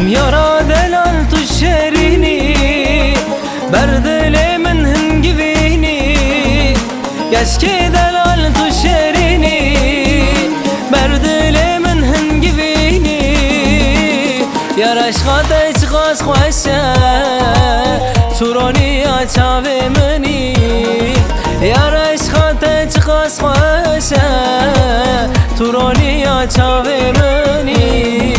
يارا دلال تشريني بردلي من هنجبيني يسكي دلال تشريني بردلي من هنجبيني يارا شخاطي تغاز خوشة سوروني أتعبي مني يارا شخاطي تغاز خوشة سوروني أتعبي مني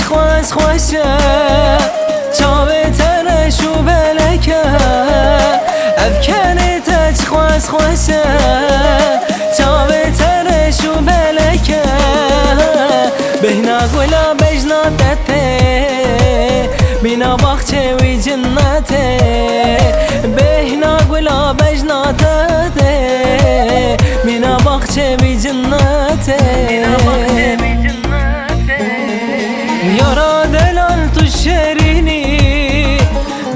خواز خوشه چاوه ترش و بلکه افکنه تچ خواز خوشه چاوه ترش و بلکه بهنا گلا بجنا تته بینا باخچه وی جنته بهنا گلا بجنا تته بینا باخچه وی جنته يارا دلال تشريني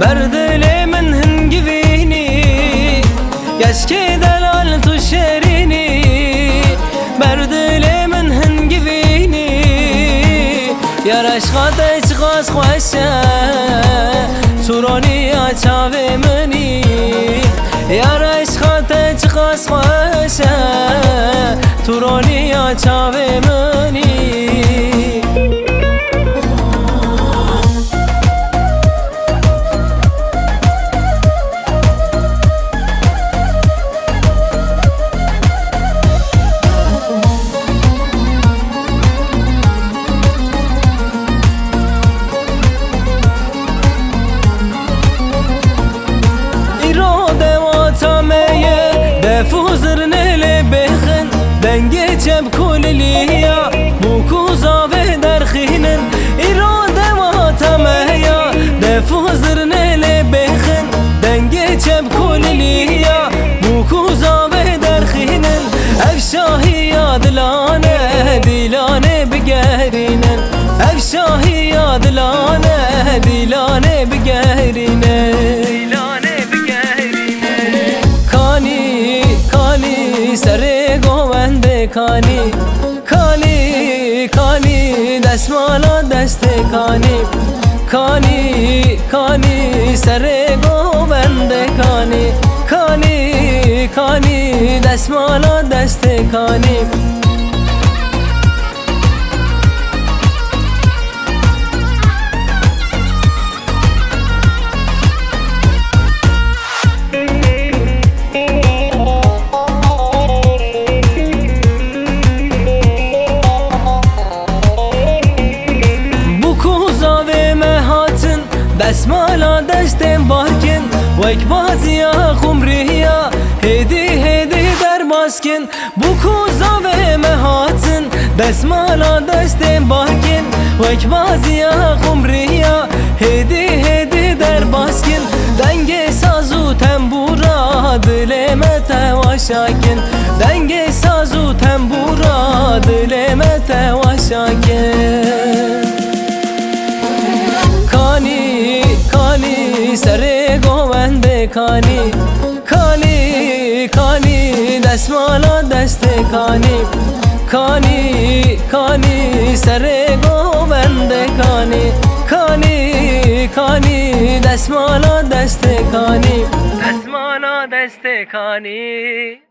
بردلي من هنجبيني يسكي دلال تشريني بردلي من هنجبيني يارا شخاطي تغاز خوشة سوروني أتعبي مني يارا شخاطي تغاز خوشة سوروني أتعبي مني دفوزر نلی بخن دنگی چب کلیلیا بوکوزا به درخینن ایراده و تمهیا دفوزر نلی بخن دنگی چب کلیلیا بوکوزا به درخینن افشاهی یادلانه دیلانه بگهرینن افشاهی یادلانه دیلانه بگهرینن سر گوونده کانی کانی کانی دستمالا دست کانی کانی کانی سر گوونده کانی کانی کانی دستمالا دست کانی دستمالا دستم بارکن وک بازیا خمریا هدی هدی در باسکن بکوزا به مهاتن دستمالا دستم بارکن وک بازیا خمریا هدی هدی در باسکن دنگ سازو تنبورا دلمه تواشاکن دنگ سازو تنبورا دلمه تواشاکن کانی سر گوونده کانی کانی کانی دستمالا دست کانی کانی کانی سر گوونده کانی کانی کانی دستمالا دست کانی دستمالا دست خانی